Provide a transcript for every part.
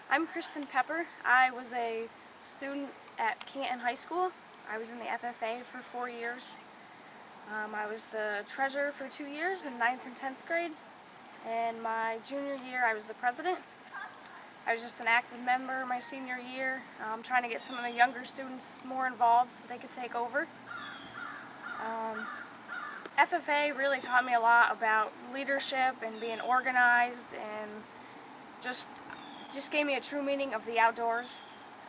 I'm Kristen Pepper. I was a student at Canton High School. I was in the FFA for 4 years. I was the treasurer for 2 years in 9th and 10th grade. And my junior year, I was the president. I was just an active member my senior year, trying to get some of the younger students more involved so they could take over. FFA really taught me a lot about leadership and being organized, and just gave me a true meaning of the outdoors.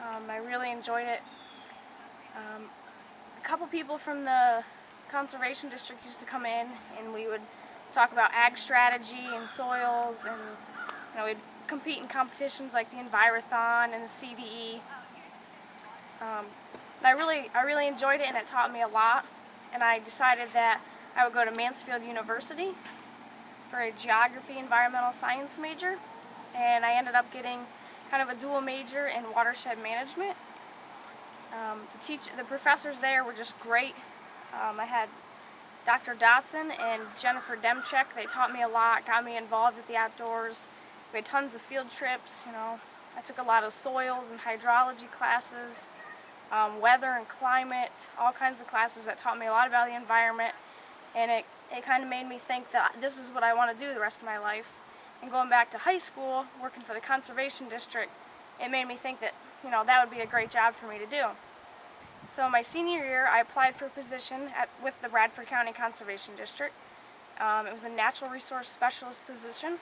I really enjoyed it. A couple people from the conservation district used to come in, and we would talk about ag strategy and soils, and we'd compete in competitions like the Envirothon and the CDE. And I really enjoyed it, and it taught me a lot. And I decided that I would go to Mansfield University for a geography environmental science major, and I ended up getting kind of a dual major in watershed management. The professors there were just great. I had Dr. Dotson and Jennifer Demchek. They taught me a lot, got me involved with the outdoors. We had tons of field trips. I took a lot of soils and hydrology classes, weather and climate, all kinds of classes that taught me a lot about the environment. And it kind of made me think that this is what I want to do the rest of my life. And going back to high school, working for the conservation district, it made me think that that would be a great job for me to do. So my senior year, I applied for a position with the Bradford County Conservation District. It was a natural resource specialist position.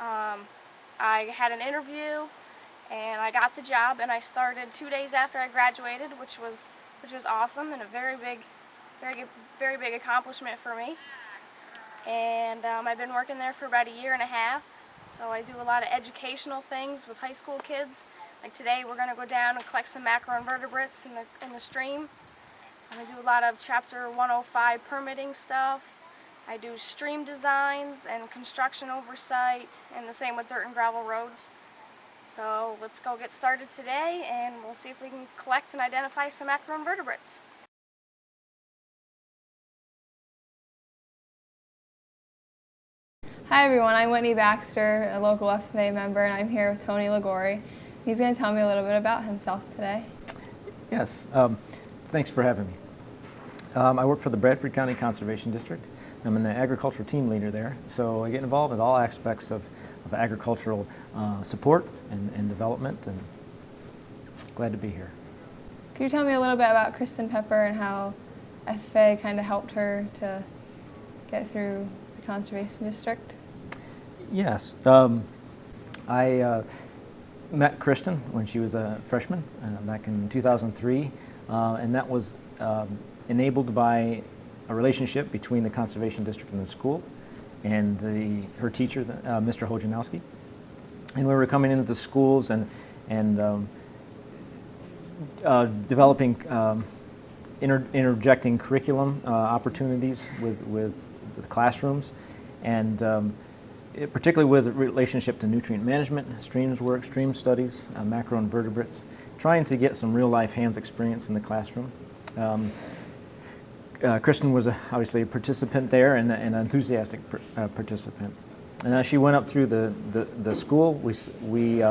I had an interview, and I got the job, and I started 2 days after I graduated, which was awesome and a very big accomplishment for me. And I've been working there for about a year and a half. So I do a lot of educational things with high school kids. Like today, we're going to go down and collect some macroinvertebrates in the stream. And I do a lot of Chapter 105 permitting stuff. I do stream designs and construction oversight, and the same with dirt and gravel roads. So let's go get started today, and we'll see if we can collect and identify some macroinvertebrates. Hi everyone, I'm Whitney Baxter, a local FFA member, and I'm here with Tony Ligori. He's going to tell me a little bit about himself today. Yes, thanks for having me. I work for the Bradford County Conservation District. I'm an agricultural team leader there, so I get involved with all aspects of agricultural support and development, and glad to be here. Could you tell me a little bit about Kristen Pepper and how FFA kind of helped her to get through the conservation district? Yes, I met Kristen when she was a freshman back in 2003, and that was enabled by a relationship between the conservation district and the school and her teacher, Mr. Hojanowski. And we were coming into the schools and developing, interjecting curriculum opportunities with the classrooms, and particularly with relationship to nutrient management, streams work, stream studies, macroinvertebrates, trying to get some real-life hands experience in the classroom. Kristen was obviously a participant there, and an enthusiastic participant. And as she went up through the school, we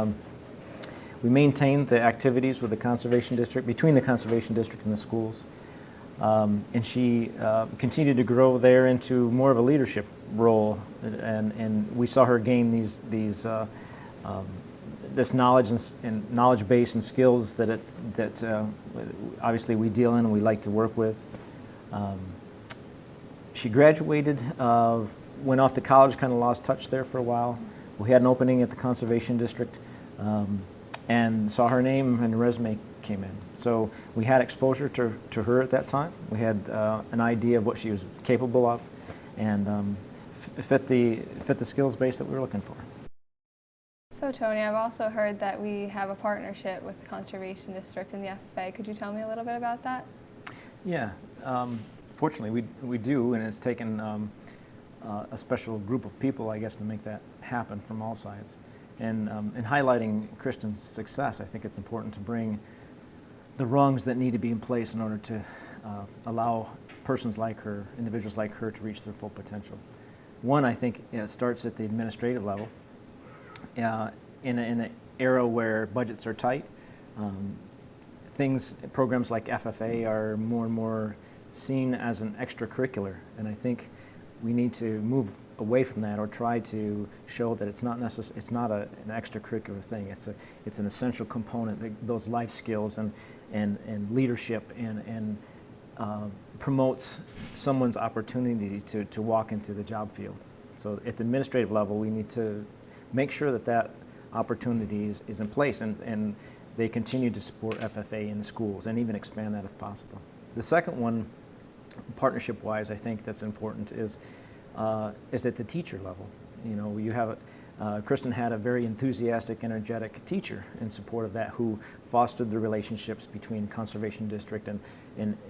maintained the activities with the conservation district, between the conservation district and the schools. And she continued to grow there into more of a leadership role, and we saw her gain this knowledge and knowledge base and skills that obviously we deal in and we like to work with. She graduated, went off to college, kind of lost touch there for a while. We had an opening at the conservation district, and saw her name and resume came in. So we had exposure to her at that time. We had an idea of what she was capable of, and fit the skills base that we were looking for. So Tony, I've also heard that we have a partnership with the Conservation District and the FFA. Could you tell me a little bit about that? Yeah, fortunately we do, and it's taken a special group of people, I guess, to make that happen from all sides. And in highlighting Kristen's success, I think it's important to bring the rungs that need to be in place in order to allow persons like her, individuals like her, to reach their full potential. One, I think, starts at the administrative level. In era where budgets are tight, programs like FFA are more and more seen as an extracurricular, and I think we need to move away from that, or try to show that it's not an extracurricular thing. It's an essential component that builds life skills and leadership and promotes someone's opportunity to walk into the job field. So at the administrative level, we need to make sure that that opportunity is in place, and they continue to support FFA in the schools and even expand that if possible. The second one, partnership-wise, I think that's important is at the teacher level. You know, you have Kristen had a very enthusiastic, energetic teacher in support of that, who fostered the relationships between Conservation District and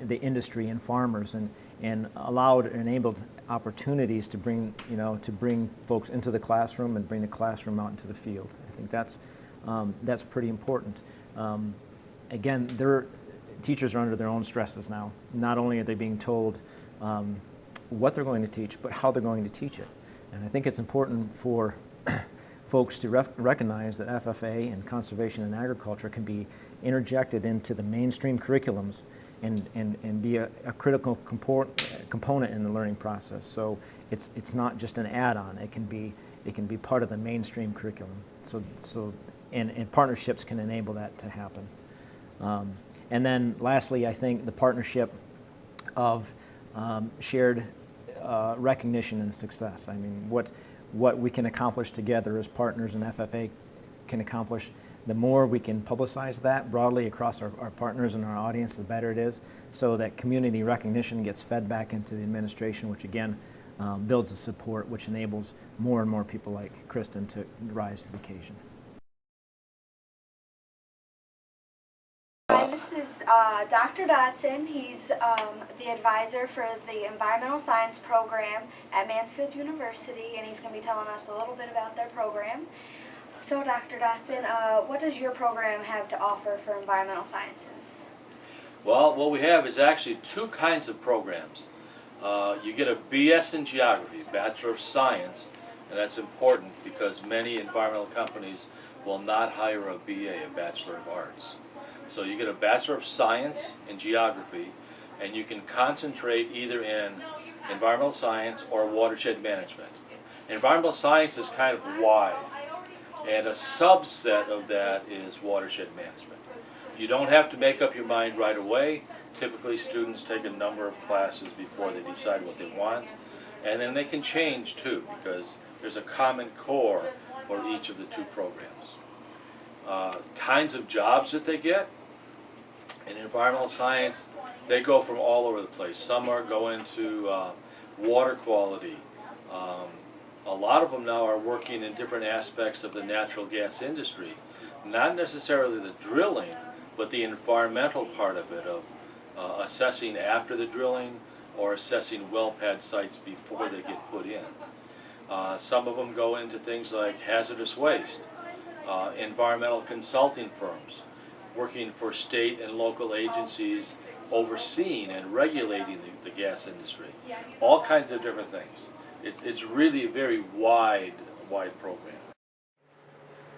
the industry and farmers, and enabled opportunities to bring folks into the classroom and bring the classroom out into the field. I think that's pretty important. Again, teachers are under their own stresses now. Not only are they being told what they're going to teach, but how they're going to teach it. And I think it's important for folks to recognize that FFA and conservation and agriculture can be interjected into the mainstream curriculums and be a critical component in the learning process. So it's not just an add-on. It can be part of the mainstream curriculum. And partnerships can enable that to happen. And then lastly, I think the partnership of shared recognition and success. I mean, what we can accomplish together as partners and FFA can accomplish, the more we can publicize that broadly across our partners and our audience, the better it is, so that community recognition gets fed back into the administration, which again builds the support, which enables more and more people like Kristen to rise to the occasion. Hi, this is Dr. Dotson. He's the advisor for the Environmental Science program at Mansfield University, and he's going to be telling us a little bit about their program. So, Dr. Dotson, what does your program have to offer for environmental sciences? Well, what we have is actually two kinds of programs. You get a BS in Geography, Bachelor of Science, and that's important because many environmental companies will not hire a BA, a Bachelor of Arts. So you get a Bachelor of Science in Geography, and you can concentrate either in environmental science or watershed management. Environmental science is kind of wide, and a subset of that is watershed management. You don't have to make up your mind right away. Typically students take a number of classes before they decide what they want, and then they can change too, because there's a common core for each of the two programs. Kinds of jobs that they get in environmental science, they go from all over the place. Some go into water quality. A lot of them now are working in different aspects of the natural gas industry. Not necessarily the drilling, but the environmental part of it, of assessing after the drilling or assessing well pad sites before they get put in. Some of them go into things like hazardous waste, environmental consulting firms, working for state and local agencies overseeing and regulating the gas industry. All kinds of different things. It's really a very wide program.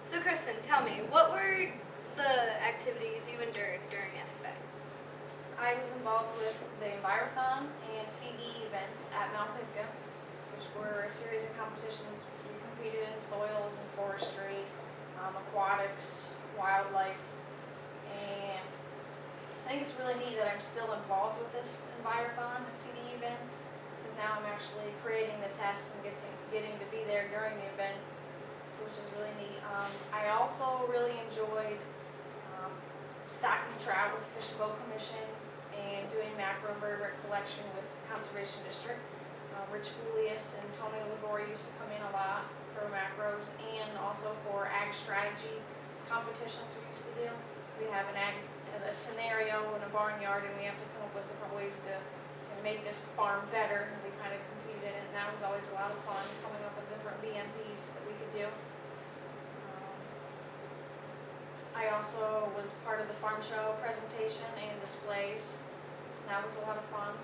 So Kristen, tell me, what were the activities you endured during FFA? I was involved with the Envirothon and CD events at Mount Pisgah, which were a series of competitions. We competed in soils and forestry, aquatics, wildlife, and I think it's really neat that I'm still involved with this Envirothon and CD events, because now I'm actually creating the tests and getting to be there during the event, so which is really neat. I also really enjoyed stocking trout with the Fish and Boat Commission and doing macroinvertebrate collection with Conservation District. Rich Julius and Tony Ligori used to come in a lot for macros, and also for ag strategy competitions we used to do. We have a scenario in a barnyard, and we have to come up with different ways to make this farm better, and we kind of competed in it, and that was always a lot of fun, coming up with different BMPs that we could do. I also was part of the farm show presentation and displays. That was a lot of fun.